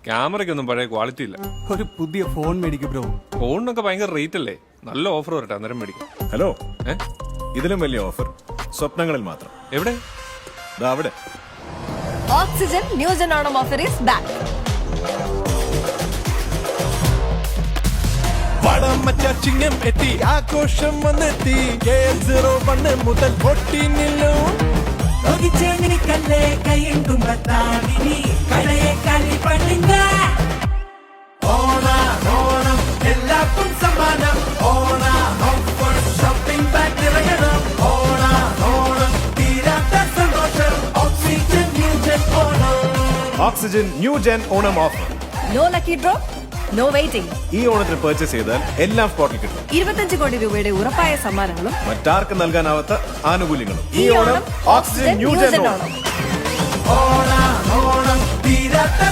ക്യാമറയ്ക്കൊന്നും പഴയ ക്വാളിറ്റി ഇല്ല. ഒരു പുതിയ ഫോൺ മേടിക്കും ബ്രോ. ഫോണിനൊക്കെ ഭയങ്കര റേറ്റ് അല്ലേ? നല്ല ഓഫർ വരട്ടെ, അന്നേരം മേടിക്കും. ഹലോ, ഇതിലും വലിയ ഓഫർ സ്വപ്നങ്ങളിൽ മാത്രം. എവിടെ? അവിടെ. Oxygen New Gen Autumn offer is back. ചിങ്ങം എത്തി, ആഘോഷം വന്നെത്തി. KL01 മുതൽ 14 ഓണം എല്ലാവർക്കും സമ്മാനം. ഷോപ്പിംഗ് ബാഗ് ഇറങ്ങണം. ഓണം തീരാത്ത സന്തോഷം. Oxygen new gen Onam. Oxygen new gen Onam offer. No lucky draw, no waiting. ഈ ഓണത്തിന് പർച്ചേസ് ചെയ്താൽ എല്ലാം സ്പോട്ടിൽ കിട്ടും. 25 കോടി രൂപയുടെ ഉറപ്പായ സമ്മാനങ്ങളും മറ്റാർക്കും നൽകാനാവാത്ത ആനുകൂല്യങ്ങളും. ഈ Onam oxygen new gen Onam. Onam തീരാത്ത